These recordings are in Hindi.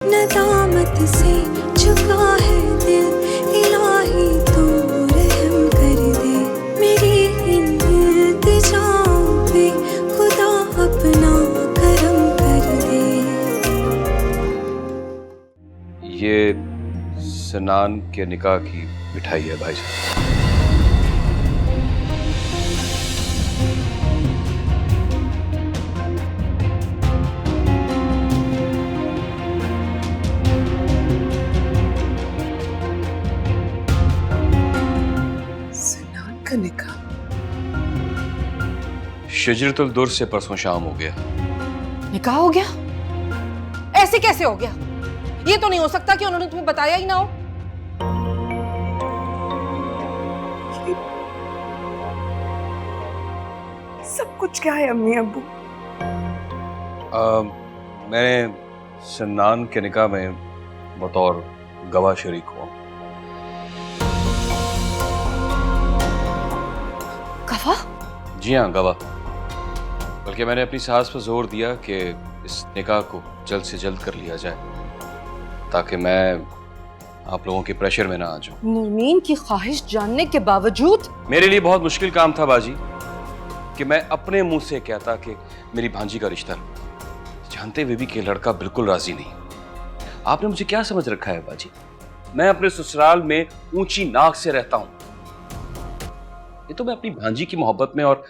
नदामत से झुका है दिल, इलाही तू रहम कर दे मेरी इन इल्तिजाओं पे, खुदा अपना करम कर दे। ये सनान के निकाह की मिठाई है भाई साहब। सनान का निकाह? शजरतुल दुर से परसों शाम हो गया। निकाह हो गया? ऐसे कैसे हो गया? ये तो नहीं हो सकता कि उन्होंने तुम्हें बताया ही ना हो। सब कुछ क्या है अम्मी अब्बू? मैंने सनान के निकाह में बतौर गवाह शरीक हुआ। गवाह? जी हाँ, गवाह। बल्कि मैंने अपनी सास पर जोर दिया कि इस निकाह को जल्द से जल्द कर लिया जाए, ताकि मैं आप लोगों के प्रेशर में ना आ जाऊं। नरमीन की ख्वाहिश जानने के बावजूद? मेरे लिए बहुत मुश्किल काम था बाजी कि मैं अपने मुंह से कहता कि मेरी भांजी का रिश्ता, जानते हुए भी कि लड़का बिल्कुल राजी नहीं। आपने मुझे क्या समझ रखा है बाजी? मैं अपने ससुराल में ऊंची नाक से रहता हूं। ये तो मैं अपनी भांजी की मोहब्बत में और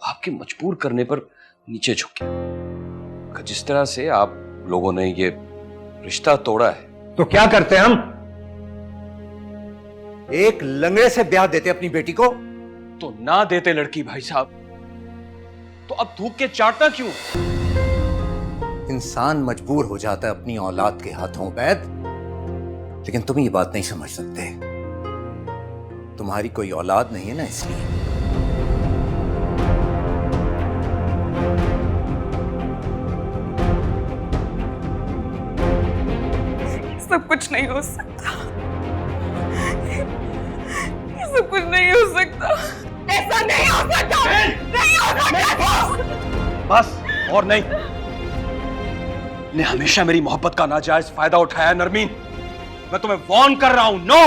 आपके मजबूर करने पर नीचे झुक गया। जिस तरह से आप लोगों ने ये रिश्ता तोड़ा है। तो क्या करते हम? एक लंगड़े से ब्याह देते अपनी बेटी को? तो ना देते लड़की भाई साहब, तो अब थूक के चाटना क्यों? इंसान मजबूर हो जाता है अपनी औलाद के हाथों बैद, लेकिन तुम ये बात नहीं समझ सकते। तुम्हारी कोई औलाद नहीं है ना, इसलिए। सब कुछ नहीं हो सकता। ये सब कुछ नहीं हो सकता। ऐसा नहीं हो सकता। नहीं हो सकता। बस और नहीं। ने हमेशा मेरी मोहब्बत का नाजायज फायदा उठाया नरमीन। मैं तुम्हें वार्न कर रहा हूं, नो।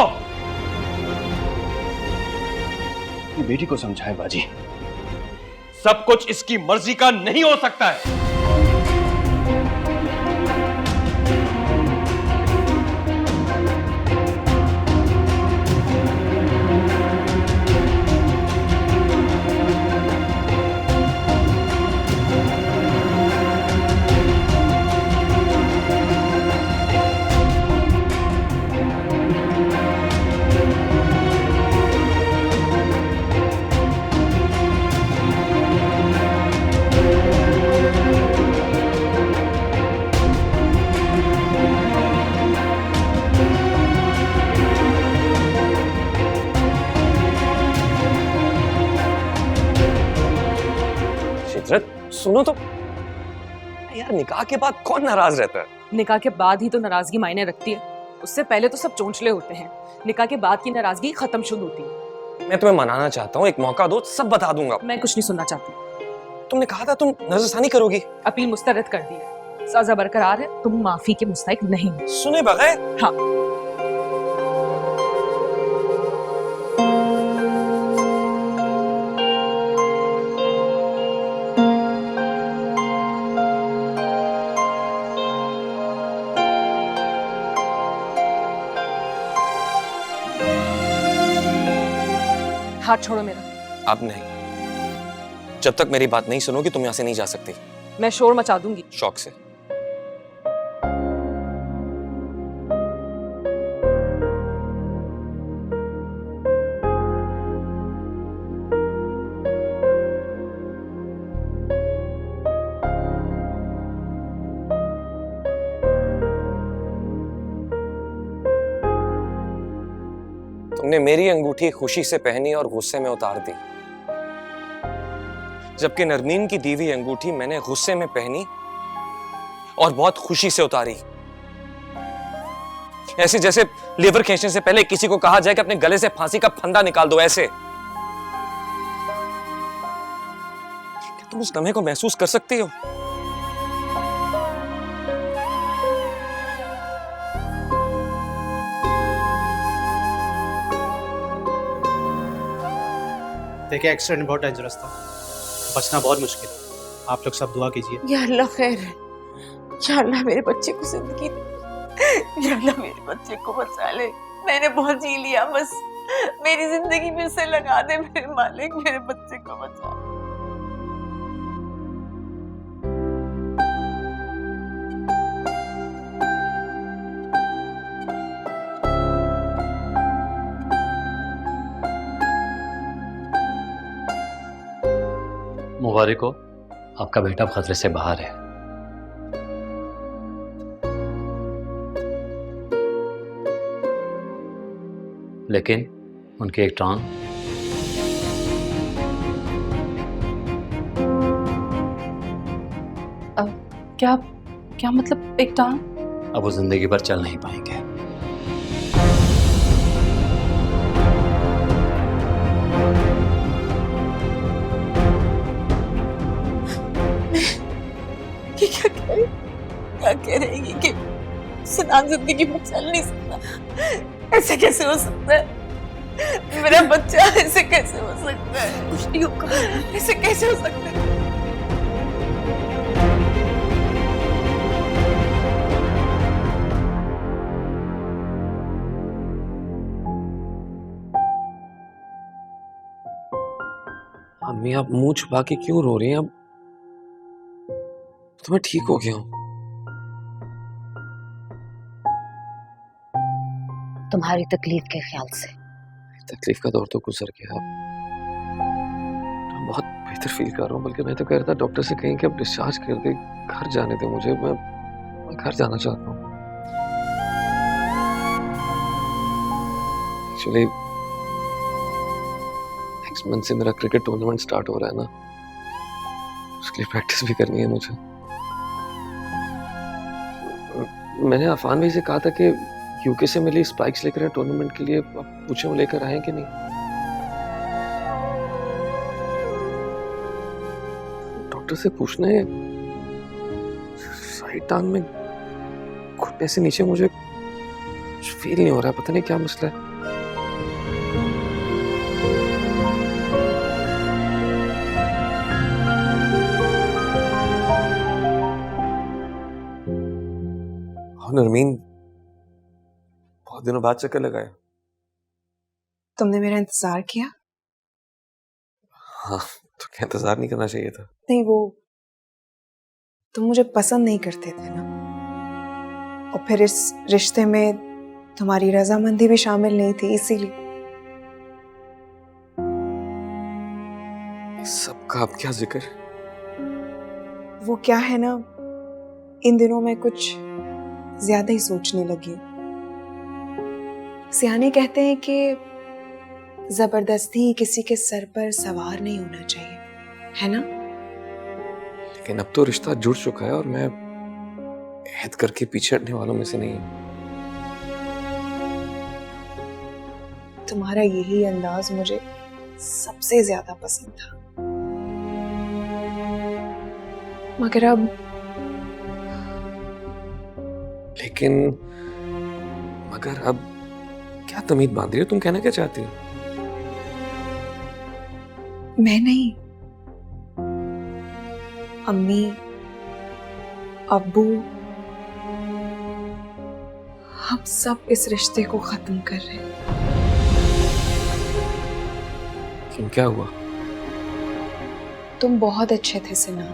अपनी बेटी को समझाएं बाजी, सब कुछ इसकी मर्जी का नहीं हो सकता है। सुनो तो यार, निकाह के बाद कौन नाराज रहता है? निकाह के बाद ही तो नाराजगी मायने रखती है। उससे पहले तो सब चोंचले होते हैं। निकाह के बाद की नाराजगी खत्म शुरू होती है। मैं तुम्हें मनाना चाहता हूँ, एक मौका दो, सब बता दूंगा। मैं कुछ नहीं सुनना चाहती। तुमने कहा था तुम नजरसानी करोगी। अपील मुस्तरद कर दी है। सजा बरकरार है। तुम माफी के मुस्तहिक नहीं हो। सुने बगैर? हाँ। हाथ छोड़ो मेरा। अब नहीं। जब तक मेरी बात नहीं सुनोगी तुम यहां से नहीं जा सकती। मैं शोर मचा दूंगी। शौक से। तुमने मेरी अंगूठी खुशी से पहनी और गुस्से में उतार दी, जबकि नरमीन की दी हुई अंगूठी मैंने गुस्से में पहनी और बहुत खुशी से उतारी। ऐसे जैसे लीवर खींचने से पहले किसी को कहा जाए कि अपने गले से फांसी का फंदा निकाल दो, ऐसे। क्या तुम उस लम्हे को महसूस कर सकती हो? देखिए एक्सीडेंट बहुत डेंजरस था, बचना बहुत मुश्किल है। आप लोग सब दुआ कीजिए। या अल्लाह खैर है। या अल्लाह मेरे बच्चे को जिंदगी दे। या अल्लाह मेरे बच्चे को बचा ले। मैंने बहुत जी लिया, बस मेरी जिंदगी में से लगा दे मेरे मालिक, मेरे बच्चे को बचा। मुबारक हो, आपका बेटा खतरे से बाहर है। लेकिन उनकी एक टांग क्या क्या मतलब एक टांग? अब वो जिंदगी भर चल नहीं पाएंगे। ये क्या कह रही कि सिनान जिंदगी में चल नहीं सकता? ऐसे कैसे हो सकता है? मेरा बच्चा ऐसे कैसे हो सकता है? कुछ नहीं होगा, ऐसे कैसे हो सकता है? अम्मी आप मुंह छुपा के क्यों रो रही हैं? अब तो मैं ठीक हो गया हूँ। तुम्हारी तकलीफ के ख्याल से। तकलीफ का दौर तो गुजर गया। अब मैं बहुत बेहतर फील कर रहा हूँ, बल्कि मैं तो कह रहा था डॉक्टर से कहीं कि अब डिस्चार्ज कर दे, घर जाने दे मुझे। मैं घर जाना चाहता हूँ। एक्चुअली नेक्स्ट मंथ से मेरा क्रिकेट टूर्नामेंट स्टार्ट हो रहा है ना, उसके लिए प्रैक्टिस भी करनी है मुझे। मैंने अफान भाई से कहा था कि यूके से मिली स्पाइक्स लेकर टूर्नामेंट के लिए, अब पूछे वो लेकर आए कि नहीं। डॉक्टर से पूछना है। राइट टांग में घुटने से नीचे मुझे फील नहीं हो रहा है, पता नहीं क्या मसला है। नरमीन, बहुत दिनों बाद चक्कर लगाया। तुमने मेरा इंतजार किया? हाँ, तो क्या इंतजार नहीं करना चाहिए था? नहीं, वो तुम मुझे पसंद नहीं करते थे ना, और फिर इस रिश्ते में तुम्हारी रजामंदी भी शामिल नहीं थी, इसीलिए। सबका अब क्या जिक्र? वो क्या है ना, इन दिनों मैं कुछ ज्यादा ही सोचने लगी। सियाने कहते हैं कि जबरदस्ती किसी के सर पर सवार नहीं होना चाहिए, है ना? लेकिन अब तो रिश्ता जुड़ चुका है और मैं ऐद करके पीछे हटने वालों में से नहीं हूं। तुम्हारा यही अंदाज मुझे सबसे ज्यादा पसंद था, मगर अब मगर अब क्या तमीज बांध रही हो? तुम कहना क्या चाहती हो? मैं नहीं, अम्मी, अब्बू, हम सब इस रिश्ते को खत्म कर रहे हैं। क्यों, क्या हुआ? तुम बहुत अच्छे थे सिनान।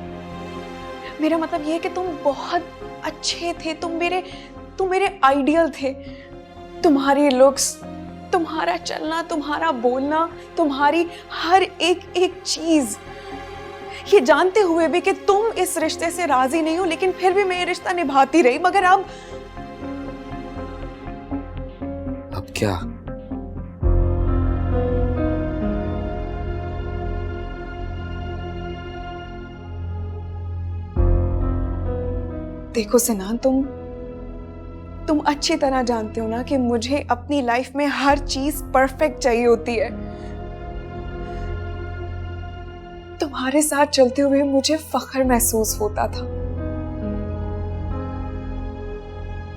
मेरा मतलब ये है कि तुम बहुत अच्छे थे, तुम मेरे आइडियल थे। तुम्हारी लुक्स, तुम्हारा चलना, तुम्हारा बोलना, तुम्हारी हर एक चीज, ये जानते हुए भी कि तुम इस रिश्ते से राजी नहीं हो, लेकिन फिर भी मैं ये रिश्ता निभाती रही। मगर अब क्या? देखो सिनान, तुम अच्छी तरह जानते हो ना कि मुझे अपनी लाइफ में हर चीज परफेक्ट चाहिए होती है। तुम्हारे साथ चलते हुए मुझे फख्र महसूस होता था,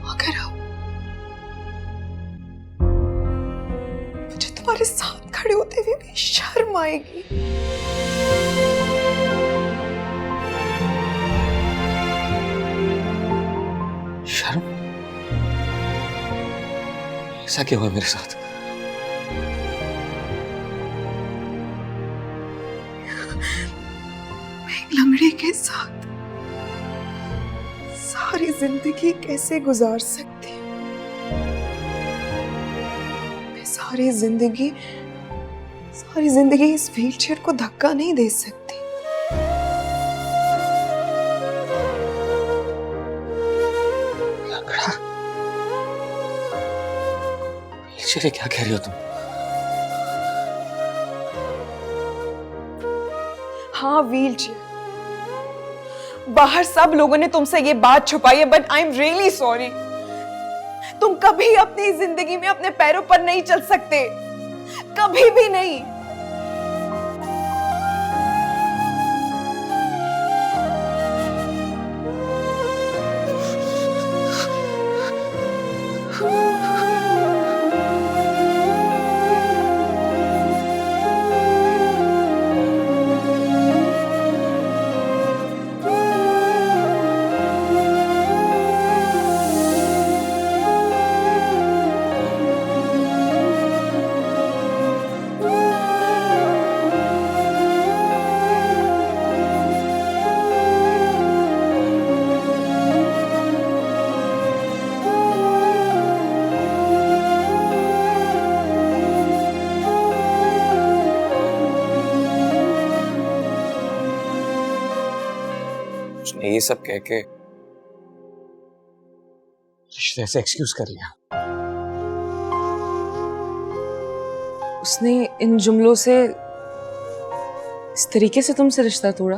मगर अब मुझे तुम्हारे साथ खड़े होते हुए भी शर्म आएगी। शर्म? ऐसा क्या हुआ मेरे साथ? एक लंगड़े के साथ सारी जिंदगी कैसे गुजार सकती हूँ? मैं सारी जिंदगी इस व्हीलचेयर को धक्का नहीं दे सकती। चले, क्या कह रही हो तुम? हाँ, व्हीलचेयर। बाहर सब लोगों ने तुमसे ये बात छुपाई है, but I am really sorry. तुम कभी अपनी जिंदगी में अपने पैरों पर नहीं चल सकते, कभी भी नहीं। ये सब कह के रिश्ते से एक्सक्यूज कर लिया। उसने इन जुमलों से इस तरीके से तुमसे रिश्ता तोड़ा?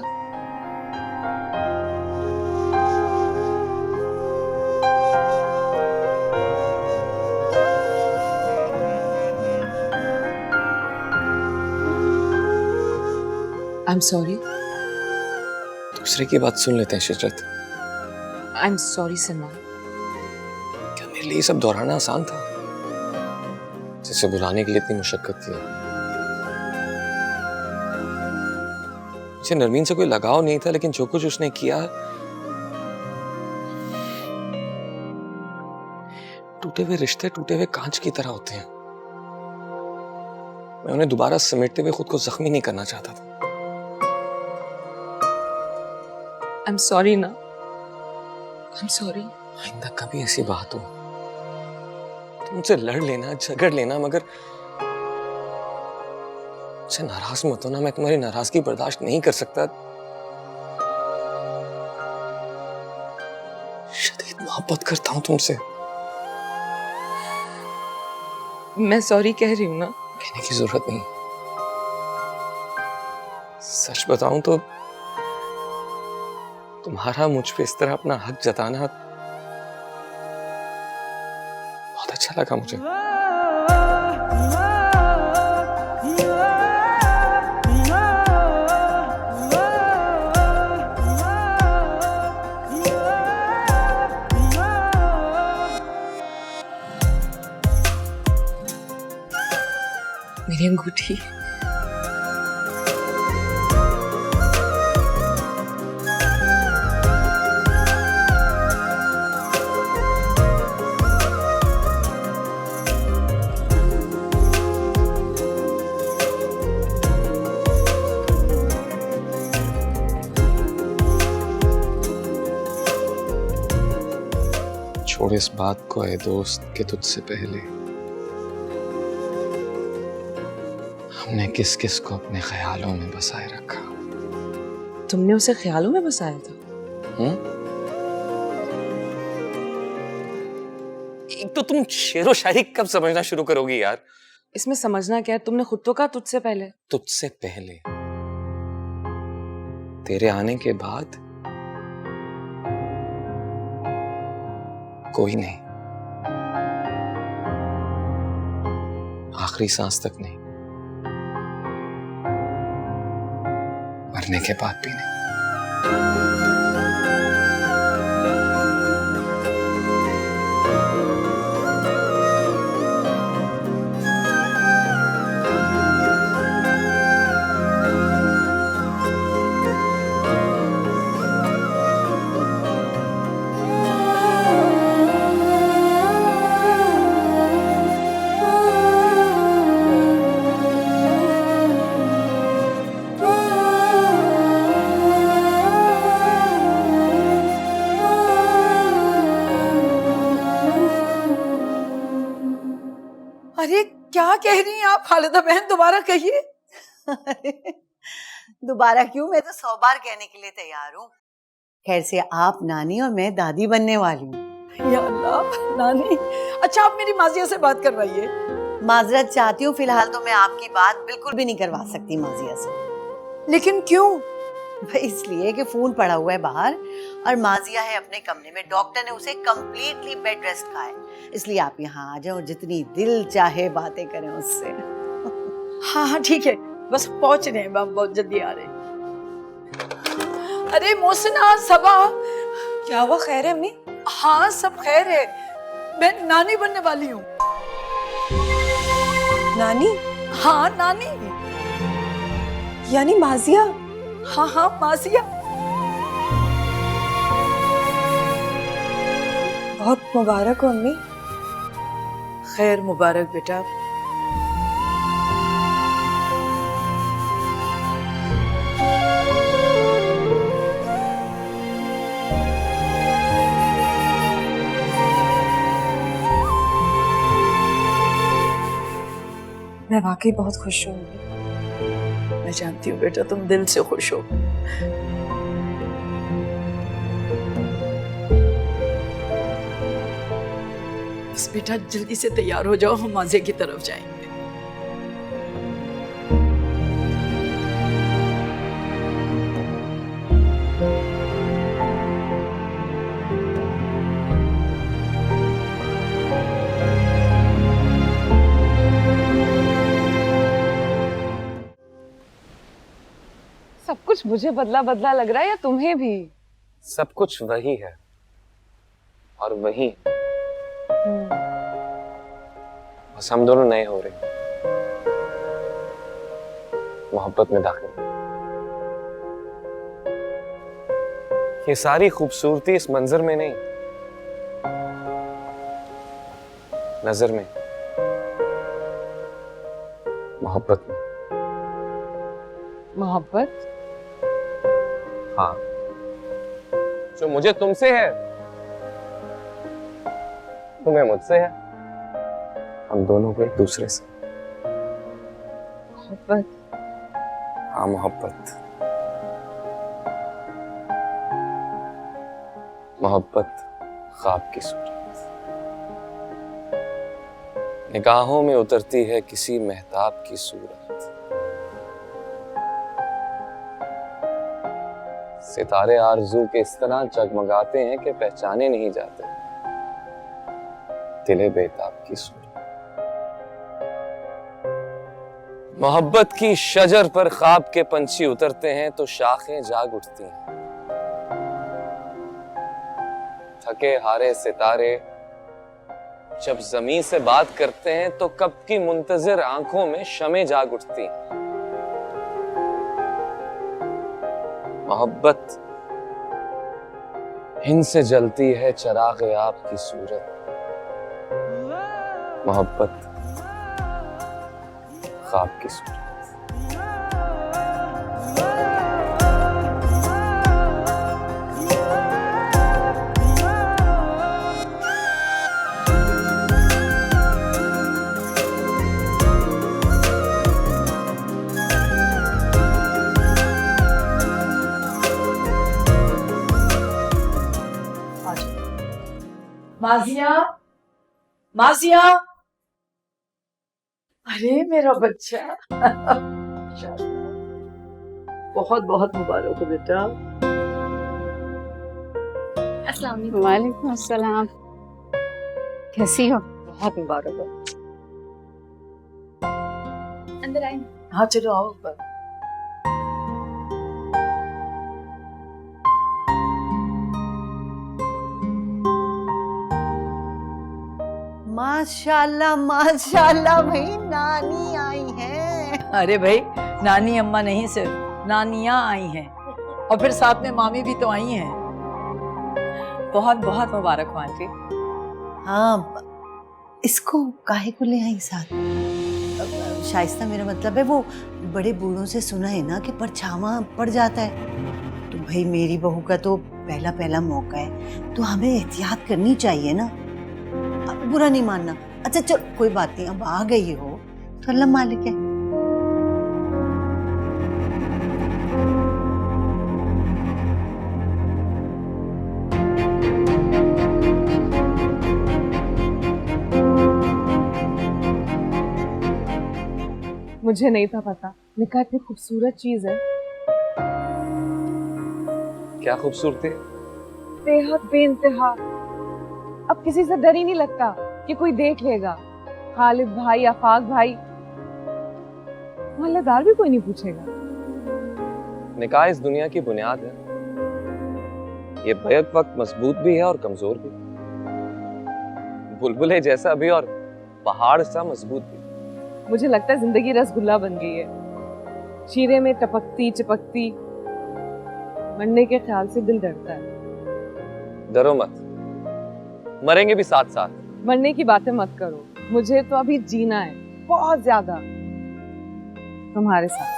I am sorry. दूसरे की बात सुन लेते हैं शिजरत। I am sorry Salman. क्या मेरे लिए सब दोहराना आसान था, जिसे बुलाने के लिए इतनी मुशक्कत की? मुझे नरमीन से कोई लगाव नहीं था, लेकिन जो कुछ उसने किया, टूटे हुए रिश्ते टूटे हुए कांच की तरह होते हैं। मैं उन्हें दोबारा समेटते हुए खुद को जख्मी नहीं करना चाहता था। I'm sorry ना। I'm sorry। आइंदा कभी ऐसी बात हो तुमसे लड़ लेना, झगड़ लेना, मगर मुझसे नाराज मत होना। मैं तुम्हारी नाराजगी बर्दाश्त नहीं कर सकता। शदीद मोहब्बत करता हूं तुमसे। मैं सॉरी कह रही हूँ ना। कहने की जरूरत नहीं। सच बताऊं तो तुम्हारा मुझ पे इस तरह अपना हक जताना बहुत अच्छा लगा मुझे। मेरी अंगूठी। छोड़ इस बात को ऐ दोस्त कि तुझसे पहले हमने किस किस को अपने ख्यालों में बसाए रखा। तुमने उसे ख्यालों में बसाया था? एक तो तुम शेरो शायरी कब समझना शुरू करोगी यार? इसमें समझना क्या है? तुमने खुद तो कहा तुझसे पहले। तुझसे पहले, तेरे आने के बाद कोई नहीं, आखिरी सांस तक नहीं, मरने के बाद भी नहीं। अरे क्या कह रही हैं आप खालिदा बहन, दोबारा कहिए। दोबारा क्यों, मैं तो 100 बार कहने के लिए तैयार हूँ। खैर से आप नानी और मैं दादी बनने वाली हूँ। या अल्लाह, नानी। अच्छा आप मेरी माजिया से बात करवाइए। माजरत चाहती हूँ, फिलहाल तो मैं आपकी बात बिल्कुल भी नहीं करवा सकती माजिया से। लेकिन क्यों? भाई इसलिए कि फोन पड़ा हुआ है बाहर और माजिया है अपने कमरे में। डॉक्टर ने उसे कंप्लीटली बेड रेस्ट कहा है, इसलिए आप यहाँ आ जाओ, जितनी दिल चाहे बातें करें उससे। हाँ हाँ ठीक है, बस पहुंच रहे हैं, बहुत जल्दी आ रहे हैं। अरे मोहसिना, सबा, क्या हुआ, खैर है अम्मी? हाँ सब खैर है, मैं नानी बनने वाली हूँ। नानी? हाँ नानी। यानी माजिया? हाँ हाँ माजिया। बहुत मुबारक हो अम्मी। खैर मुबारक बेटा। मैं वाकई बहुत खुश हूँ। मैं जानती हूँ बेटा, तुम दिल से खुश हो। बस बेटा जल्दी से तैयार हो जाओ, हम माजिया की तरफ जाएंगे। सब कुछ मुझे बदला बदला लग रहा है या तुम्हें भी? सब कुछ वही है और वही, बस हम दोनों नए हो रहे, मोहब्बत में दाखिल। ये सारी खूबसूरती इस मंजर में नहीं, नजर में, मोहब्बत में। मोहब्बत? हाँ, जो मुझे तुमसे है तुम्हें मुझसे है, हम दोनों को एक दूसरे से। मोहब्बत? हाँ मोहब्बत। मोहब्बत ख्वाब की सूरत, निगाहों में उतरती है किसी मेहताब की सूरत। सितारे आरज़ू के इस तरह जगमगाते हैं कि पहचाने नहीं जाते, दिले बेताब की सूरत। मोहब्बत की शजर पर ख्वाब के पंछी उतरते हैं तो शाखें जाग उठती हैं। थके हारे सितारे जब जमीन से बात करते हैं तो कब की मुंतजिर आंखों में शमें जाग उठती हैं। मोहब्बत इनसे जलती है चराग आप की सूरत। मोहब्बत ख्वाब की सूरत। माजिया, माजिया, अरे मेरा बच्चा। बहुत बहुत मुबारक हो बेटा। अस्सलाम वालेकुम। अस्सलाम। कैसी हो? बहुत मुबारक हो। अंदर आए। हाँ चलो आओ ऊपर। माशाल्लाह माशाल्लाह भाई, नानी आई है। अरे भाई नानी अम्मा नहीं, सिर्फ नानियाँ आई हैं और फिर साथ में मामी भी तो आई हैं। बहुत बहुत मुबारक हो आंटी। हाँ, इसको काहे को ले आई साथ? शाइस्ता मेरा मतलब है, वो बड़े बूढ़ों से सुना है ना कि परछावा पड़ जाता है, तो भाई मेरी बहू का तो पहला मौका है, तो हमें एहतियात करनी चाहिए ना। अब बुरा नहीं मानना। अच्छा चल कोई बात नहीं, अब आ गई हो तो अल्लाह मालिक है। मुझे नहीं था पता निकाह इतनी खूबसूरत चीज है। क्या खूबसूरती, बेहद बेइंतहा। अब किसी से डर ही नहीं लगता कि कोई देख लेगा। खालिद भाई, आफाक भाई, मोहल्लेदार भी कोई नहीं पूछेगा। निकाह इस दुनिया की बुनियाद है। ये बैक वक्त मजबूत भी है और कमजोर भी। बुलबुले जैसा भी और पहाड़ सा मजबूत भी। मुझे लगता है जिंदगी रसगुल्ला बन गई है, शीरे में टपकती चिपकती। मरने के ख्याल से दिल डरता है। डरो मत, मरेंगे भी साथ साथ। मरने की बातें मत करो, मुझे तो अभी जीना है बहुत ज्यादा तुम्हारे साथ।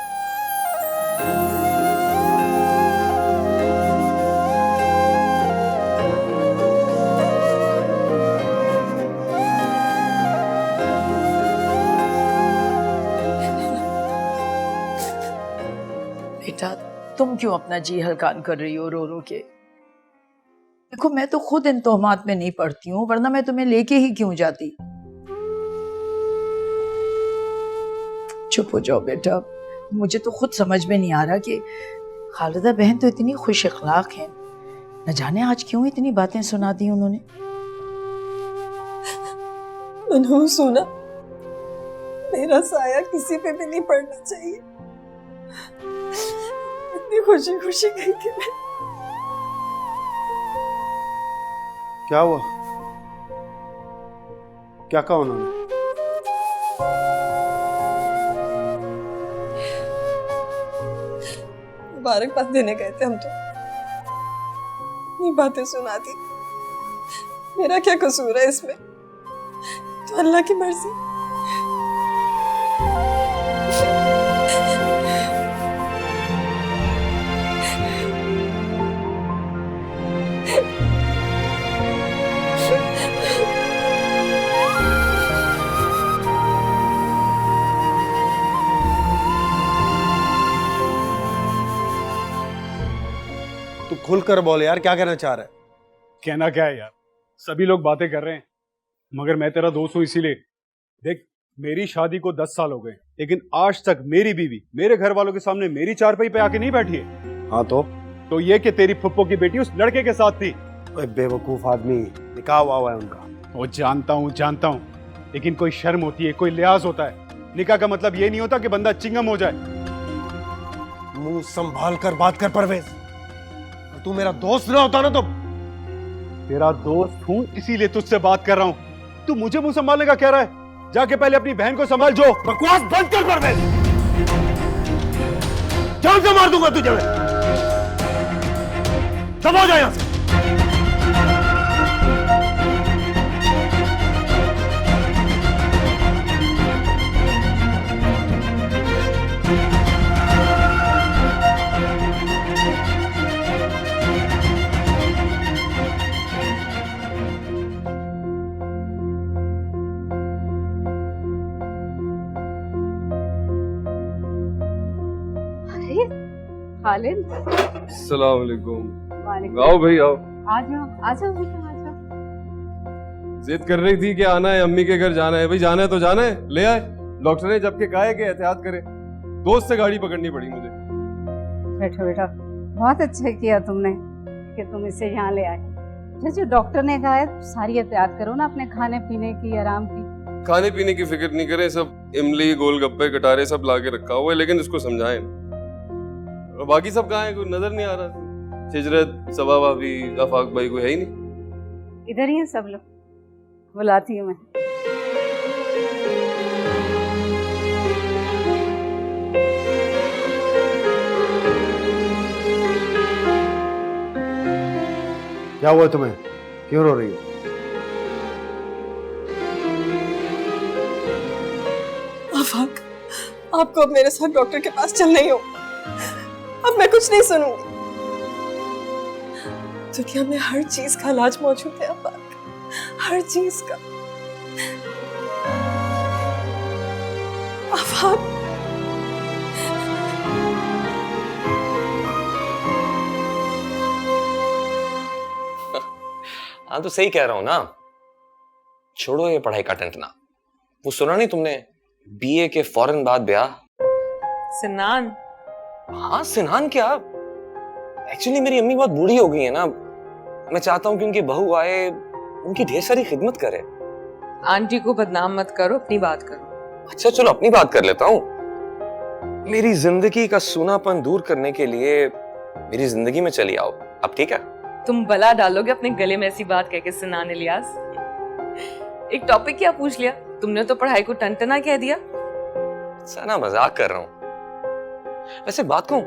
बेटा तुम क्यों अपना जी हल्कान कर रही हो रो रो के? देखो मैं तो खुद इन तोहमात में नहीं पड़ती हूँ, वरना मैं तुम्हें लेके ही क्यों जाती। चुप हो जाओ बेटा, मुझे तो खुद समझ में नहीं आ रहा कि खालिदा बहन तो इतनी खुश अखलाक है, न जाने आज क्यों इतनी बातें सुना दी उन्होंने। मनहूस सोना, मेरा साया किसी पे भी नहीं पड़ना चाहिए। इतनी खुशी खुशी गई थी मैं। क्या हुआ? क्या कहा उन्होंने? मुबारकबाद देने गए थे हम तो, ये बातें सुना दी। मेरा क्या कसूर है इसमें? तो अल्लाह की मर्जी। तू खुलकर बोल यार, क्या कहना चाह रहा है? कहना क्या है यार, सभी लोग बातें कर रहे हैं, मगर मैं तेरा दोस्त हूं इसीलिए। देख मेरी शादी को 10 साल हो गए, लेकिन आज तक मेरी बीवी मेरे घर वालों के सामने मेरी चारपाई पे आके नहीं बैठी है। हाँ तो ये कि तेरी फुप्पो की बेटी उस लड़के के साथ थी। ओए बेवकूफ आदमी, निकाह हुआ है उनका। वो जानता हूँ, लेकिन कोई शर्म होती है, कोई लिहाज होता है। निकाह का मतलब ये नहीं होता कि बंदा चिंगम हो जाए। मुंह संभाल कर बात कर परवेज। तू मेरा दोस्त ना होता ना तो। तेरा दोस्त हूं इसीलिए तुझसे बात कर रहा हूं। तू मुझे मुंह संभालने का कह रहा है? जाके पहले अपनी बहन को संभाल। जो बकवास बंद कर परवेज, जान से मार दूंगा तुझे मैं। सब हो जाए यहां से। खालिद, अस्सलाम वालेकुम। वालेकुम। आओ भाई आओ। आ जाओ बेटा आ जाओ। जिद कर रही थी कि आना है, अम्मी के घर जाना है। भाई जाना है तो जाना है, ले आए। डॉक्टर ने जबकि कहा है कि एहतियात करे। दोस्त से गाड़ी पकड़नी पड़ी मुझे। बैठो बेटा, बहुत अच्छा किया तुमने कि तुम इसे यहाँ ले आए। जैसे डॉक्टर ने कहा है सारी एहतियात करो ना, अपने खाने पीने की, आराम की। खाने पीने की फिक्र नहीं करें, सब इमली गोलगप्पे कटारे सब ला के रखा हुआ है, लेकिन इसको समझाएं। और बाकी सब कहाँ है? कोई नजर नहीं आ रहा। हिजरत, सबा भाभी, आफाक भाई कोई है ही नहीं। इधर ही है सब लोग, बुलाती हूँ मैं। क्या हुआ तुम्हें? क्यों रो रही हो? आफाक, आपको अब मेरे साथ डॉक्टर के पास चलना ही हो। अब मैं कुछ नहीं सुनूंगी। दुनिया में हर चीज का इलाज मौजूद है आफाक, हर चीज का। आफाक, हाँ तो सही कह रहा हूं ना, छोड़ो ये पढ़ाई का टंटना। वो सुना नहीं तुमने, बीए के फौरन बाद ब्याह। सिनान? हाँ सिनान क्या, एक्चुअली मेरी अम्मी बहुत बूढ़ी हो गई है ना, मैं चाहता हूँ कि उनकी बहू आए, उनकी ढेर सारी खिदमत करे। आंटी को बदनाम मत करो, अपनी बात करो। अच्छा चलो अपनी बात कर लेता हूँ। मेरी जिंदगी का सूनापन दूर करने के लिए मेरी जिंदगी में चली आओ, अब ठीक है? तुम बला डालोगे अपने गले में ऐसी बात कह के सिनान इलियास। एक टॉपिक क्या पूछ लिया तुमने, तो पढ़ाई को टनटना कह दिया। ना मजाक कर रहा हूं। वैसे बात कहूं,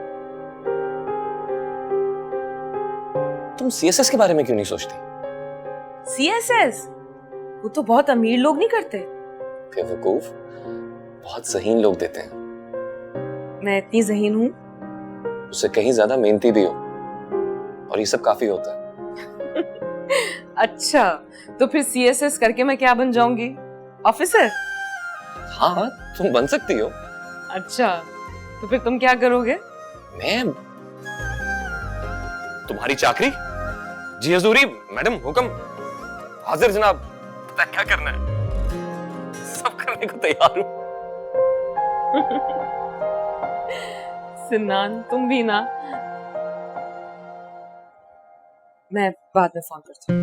तुम सीएसएस के बारे में क्यों नहीं सोचती? सीएसएस? वो तो बहुत अमीर लोग नहीं करते। बेवकूफ, बहुत ज़हीन लोग देते हैं। मैं इतनी ज़हीन हूं? उससे कहीं ज्यादा मेहनती भी हो, और ये सब काफी होता है। अच्छा, तो फिर सीएसएस करके मैं क्या बन जाऊंगी? ऑफिसर? हाँ तुम बन सकती हो। अच्छा, तो फिर तुम क्या करोगे? मैं तुम्हारी चाकरी? जी हजूरी मैडम, हुक्म। हाजिर जनाब, पता क्या करना है, सब करने को तैयार हूं। सिनान तुम भी ना। मैं बाद में फोन करती हूँ।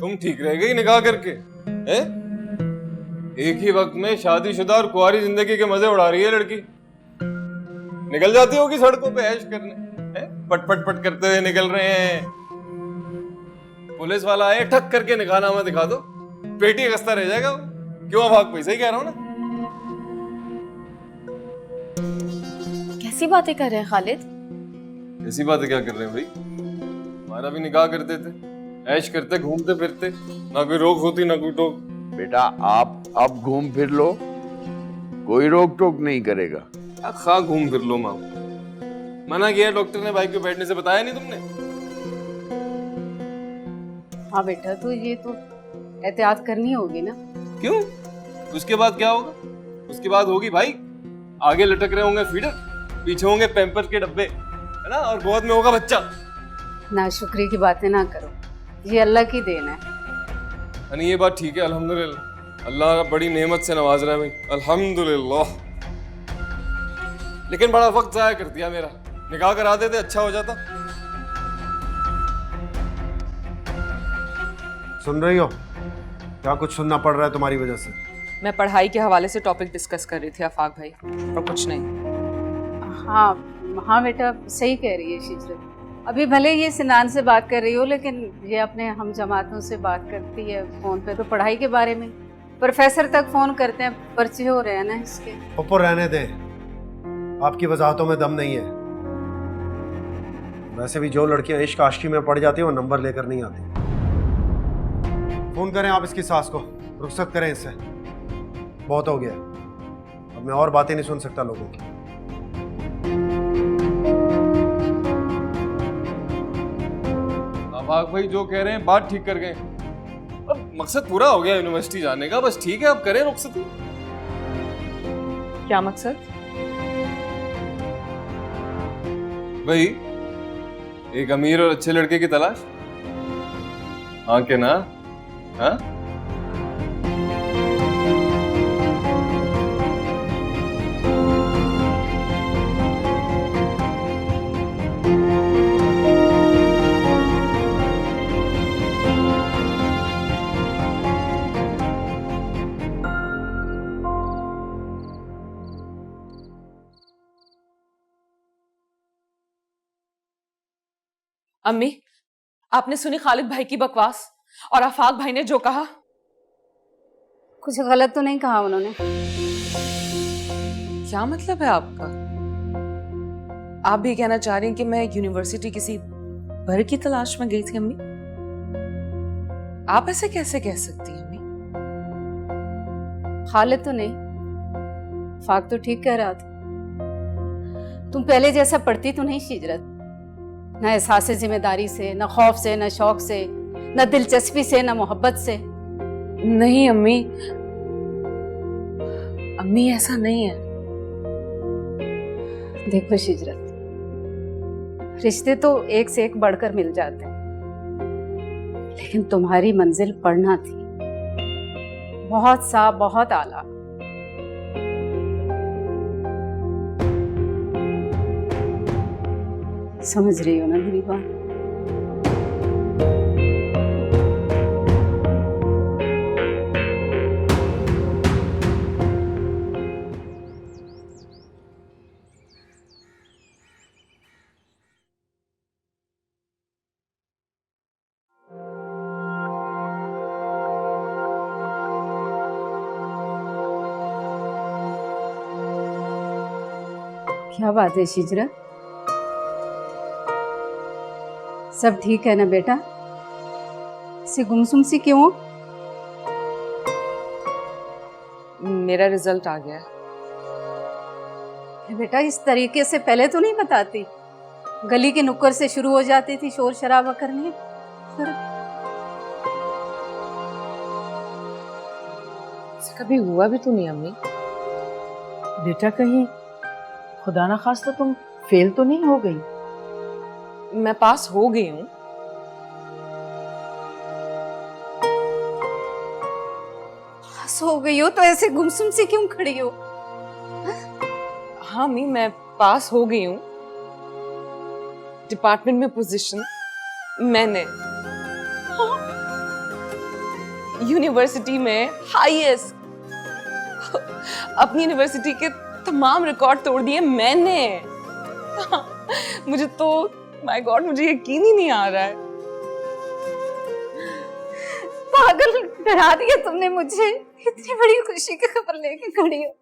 तुम ठीक रह गई निकाह करके, हैं? एक ही वक्त में शादीशुदा और कुंवारी जिंदगी के मजे उड़ा रही है लड़की। निकल जाती होगी सड़कों पे ऐश करने, हैं? पट पट पट करते हुए निकल रहे हैं, पुलिस वाला आए ठक करके निकाहनामा दिखा दो, पेटी कसता रह जाएगा वो। क्यों भाग पैसे ही कह रहा हूं ना। कैसी बातें कर रहे हैं खालिद? ऐसी बातें क्या कर रहे हैं भाई, हमारा भी निकाह करते थे, ऐश करते घूमते फिरते, ना कोई रोक होती ना कोई टोक। बेटा आप अब घूम फिर लो, कोई रोक टोक नहीं करेगा। खा घूम फिर लो माँ, मना किया डॉक्टर ने, बाइक पे बैठने से बताया नहीं तुमने? हाँ बेटा, तो ये तो एहतियात करनी होगी ना। क्यों? उसके बाद क्या होगा? उसके बाद होगी भाई, आगे लटक रहे होंगे फीडर, पीछे होंगे पैम्पर्स के डब्बे, है ना, और गोद में होगा बच्चा। नाशुक्री की बातें ना करो, ये अल्लाह की देन है। यानी ये बात ठीक है, अल्हम्दुलिल्लाह, अल्लाह बड़ी नेमत से नवाज रहा है भाई, अल्हम्दुलिल्लाह। लेकिन बड़ा वक्त जाया कर दिया मेरा, निकाह करा देते अच्छा हो जाता। सुन रही हो? क्या कुछ सुनना पड़ रहा है तुम्हारी वजह से? मैं पढ़ाई के हवाले से टॉपिक डिस्कस कर रही थी आफाक भाई, और कुछ नहीं। हाँ बेटा, सही कह रही है शिजरत। अभी भले ये सिनान से बात कर रही हो, लेकिन ये अपने हम जमातों से बात करती है फ़ोन पे, तो पढ़ाई के बारे में प्रोफेसर तक फ़ोन करते हैं, पर्चे हो रहे हैं ना इसके। ऊपर रहने दें, आपकी वजाहतों में दम नहीं है। वैसे भी जो लड़कियां इश्क आशिकी में पड़ जाती हैं वो नंबर लेकर नहीं आती। फोन करें आप इसकी सास को, रुखसत करें इससे, बहुत हो गया, अब मैं और बातें नहीं सुन सकता लोगों की। आफाक भाई जो कह रहे हैं बात ठीक कर गए, अब मकसद पूरा हो गया यूनिवर्सिटी जाने का, बस ठीक है अब करें रुखसत। क्या मकसद? भाई एक अमीर और अच्छे लड़के की तलाश। हाँ के ना? हाँ? अम्मी, आपने सुनी खालिद भाई की बकवास और आफाक भाई ने जो कहा? कुछ गलत तो नहीं कहा उन्होंने? क्या मतलब है आपका? आप भी कहना चाह रही हैं कि मैं यूनिवर्सिटी किसी भर की तलाश में गई थी अम्मी? आप ऐसे कैसे कह सकती हैं अम्मी? खालिद तो नहीं, फाक तो ठीक कह रहा था। तुम पहले जैसा पढ़ती तो नहीं शिजरत, न एहसास जिम्मेदारी से, न खौफ से, न शौक से, न दिलचस्पी से, न मोहब्बत से। नहीं अम्मी, अम्मी ऐसा नहीं है। देखो शिजरत, रिश्ते तो एक से एक बढ़कर मिल जाते हैं, लेकिन तुम्हारी मंजिल पढ़ना थी, बहुत सा बहुत आला। समझ रही हो ना मेरी बात? क्या बात है शिजरा, सब ठीक है ना बेटा? से गुमसुम सी क्यों हो? मेरा रिजल्ट आ गया है। बेटा इस तरीके से पहले तो नहीं बताती, गली के नुक्कड़ से शुरू हो जाती थी शोर शराबा करने। कभी हुआ भी तो नहीं अम्मी। बेटा कहीं खुदा ना खास्ता तुम फेल तो नहीं हो गई? मैं पास हो गई हूँ। पास हो गई हो तो ऐसे गुमसुम से क्यों खड़ी हो? हाँ अम्मी, मैं पास हो गई हूँ। डिपार्टमेंट में पोजीशन मैंने, यूनिवर्सिटी में हाईएस्ट, अपनी यूनिवर्सिटी के तमाम रिकॉर्ड तोड़ दिए मैंने। मुझे तो माय गॉड, मुझे यकीन ही नहीं आ रहा है। पागल डरा दिया तुमने मुझे, इतनी बड़ी खुशी की खबर लेके खड़ी हो।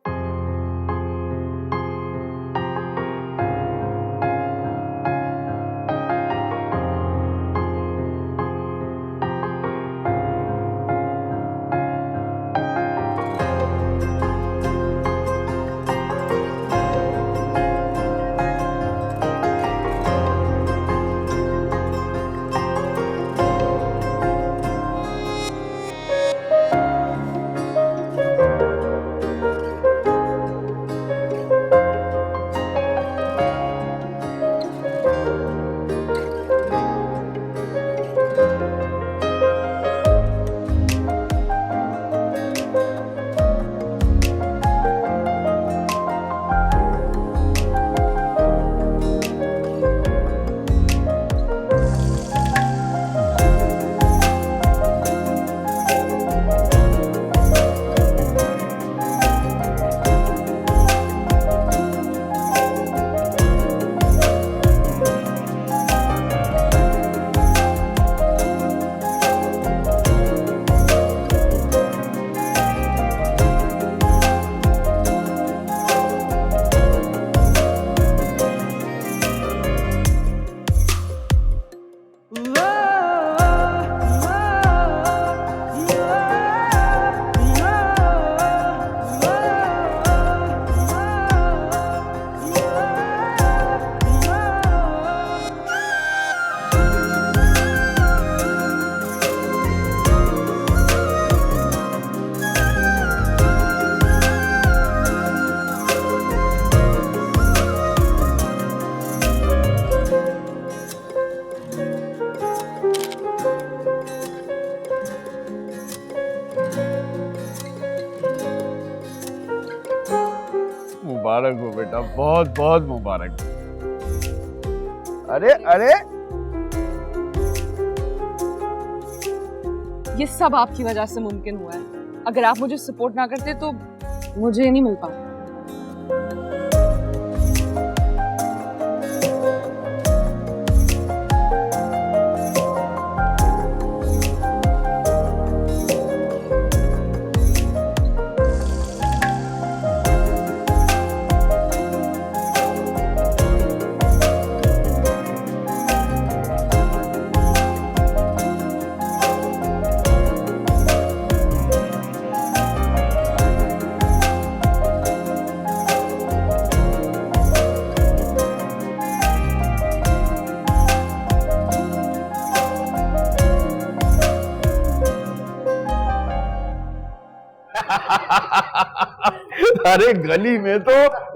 मुबारक हो बेटा, बहुत बहुत मुबारक। अरे अरे ये सब आपकी वजह से मुमकिन हुआ है। अगर आप मुझे सपोर्ट ना करते तो मुझे नहीं मिल पाता। अरे गली में तो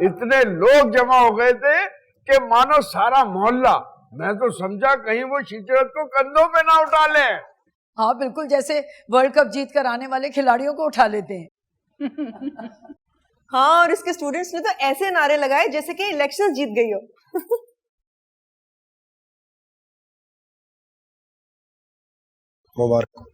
इतने लोग जमा हो गए थे कि मानो सारा मोहल्ला। मैं तो समझा कहीं वो शिजरत को कंधों पे ना उठा ले। हाँ बिल्कुल, जैसे वर्ल्ड कप जीत कर आने वाले खिलाड़ियों को उठा लेते हैं। हाँ, और इसके स्टूडेंट्स ने तो ऐसे नारे लगाए जैसे कि इलेक्शन जीत गई हो। मुबारक।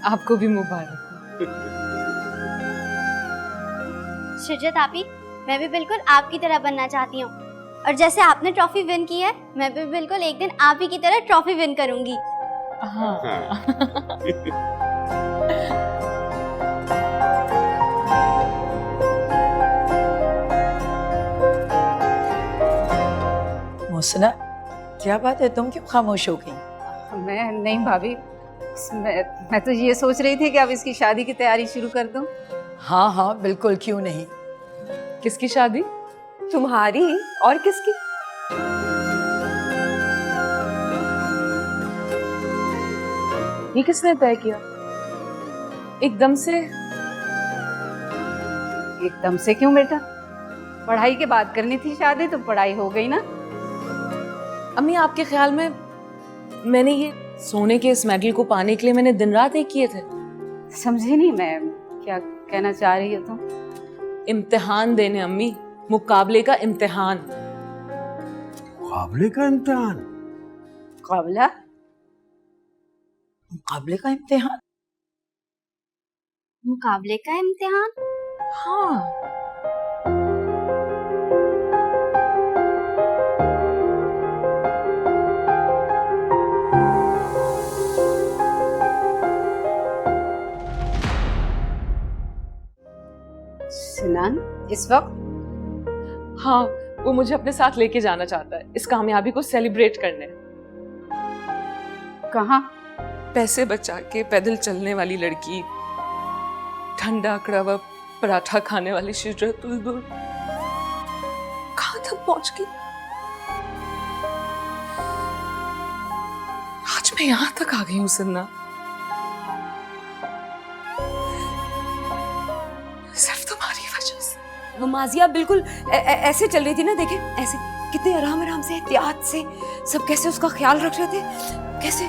आपको भी मुबारक। शिजरत आपी, मैं भी बिल्कुल आपकी तरह बनना चाहती हूँ, और जैसे आपने ट्रॉफी विन की है, मैं भी बिल्कुल एक दिन आप ही की तरह ट्रॉफी विन करूंगी। मोहसिना, क्या बात है, तुम क्यों खामोश हो गई? मैं नहीं भाभी, मैं तो ये सोच रही थी कि अब इसकी शादी की तैयारी शुरू कर दूं। हाँ हाँ बिल्कुल, क्यों नहीं। किसकी शादी? तुम्हारी और किसकी? ये किसने तय किया? एकदम से? एकदम से क्यों बेटा? पढ़ाई के बाद करनी थी शादी, तो पढ़ाई हो गई ना। अम्मी, आपके ख्याल में मैंने ये सोने के इस मेडल को पाने के लिए मैंने दिन रात एक किए थे? समझी नहीं मैं, क्या कहना चाह रही हो तुम? इम्तिहान देने अम्मी, मुकाबले का इम्तिहान। मुकाबले का इम्तिहान? मुकाबला? मुकाबले का इम्तिहान? मुकाबले का इम्तिहान? हाँ। सिनान इस वक्त? हाँ, वो मुझे अपने साथ लेके जाना चाहता है इस कामयाबी को सेलिब्रेट करने। कहाँ? पैसे बचा के पैदल चलने वाली लड़की, ठंडा कड़वा पराठा खाने वाली शिजरत बुलबुल कहाँ तक पहुंच गई? आज मैं यहाँ तक आ गई हूँ सिन्ना, सिर्फ तुम्हारी वजह से। वो माजिया बिल्कुल ऐसे चल रही थी ना, देखे ऐसे कितने आराम आराम से एहतियात से सब कैसे उसका ख्याल रख रहे थे, कैसे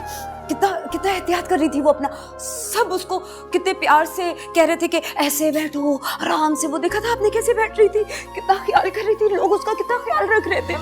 कितना कितना एहतियात कर रही थी वो अपना, सब उसको कितने प्यार से कह रहे थे कि ऐसे बैठो आराम से। वो देखा था आपने कैसे बैठ रही थी, कितना ख्याल कर रही थी, लोग उसका कितना ख्याल रख रहे थे।